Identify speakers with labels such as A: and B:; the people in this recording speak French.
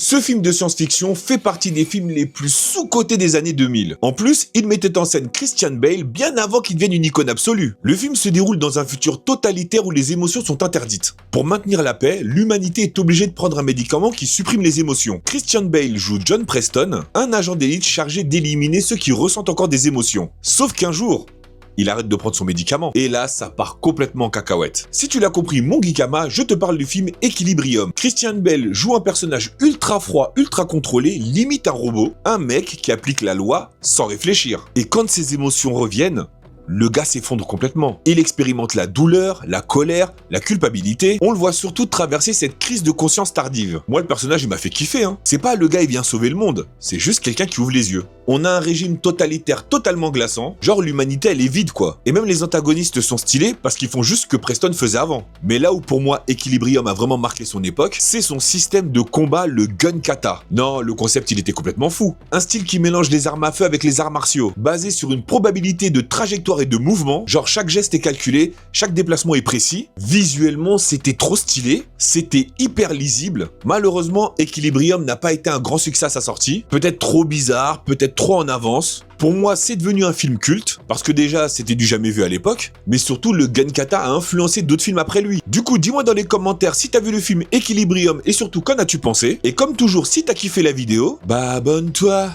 A: Ce film de science-fiction fait partie des films les plus sous-cotés des années 2000. En plus, il mettait en scène Christian Bale bien avant qu'il devienne une icône absolue. Le film se déroule dans un futur totalitaire où les émotions sont interdites. Pour maintenir la paix, l'humanité est obligée de prendre un médicament qui supprime les émotions. Christian Bale joue John Preston, un agent d'élite chargé d'éliminer ceux qui ressentent encore des émotions. Sauf qu'un jour, il arrête de prendre son médicament. Et là, ça part complètement en cacahuète. Si tu l'as compris, mon Geekama, je te parle du film Equilibrium. Christian Bale joue un personnage ultra froid, ultra contrôlé, limite un robot, un mec qui applique la loi sans réfléchir. Et quand ses émotions reviennent, le gars s'effondre complètement. Il expérimente la douleur, la colère, la culpabilité. On le voit surtout traverser cette crise de conscience tardive. Moi, le personnage, il m'a fait kiffer, hein. C'est pas le gars, il vient sauver le monde. C'est juste quelqu'un qui ouvre les yeux. On a un régime totalitaire totalement glaçant. Genre, l'humanité, elle est vide, quoi. Et même les antagonistes sont stylés parce qu'ils font juste ce que Preston faisait avant. Mais là où pour moi, Equilibrium a vraiment marqué son époque, c'est son système de combat, le gun kata. Non, le concept, il était complètement fou. Un style qui mélange les armes à feu avec les arts martiaux, basé sur une probabilité de trajectoire et de mouvement, genre chaque geste est calculé, chaque déplacement est précis. Visuellement, c'était trop stylé, c'était hyper lisible. Malheureusement, Equilibrium n'a pas été un grand succès à sa sortie. Peut-être trop bizarre, peut-être trop en avance. Pour moi, c'est devenu un film culte, parce que déjà, c'était du jamais vu à l'époque, mais surtout, le gun kata a influencé d'autres films après lui. Du coup, dis-moi dans les commentaires si t'as vu le film Equilibrium et surtout qu'en as-tu pensé. Et comme toujours, si t'as kiffé la vidéo, bah abonne-toi.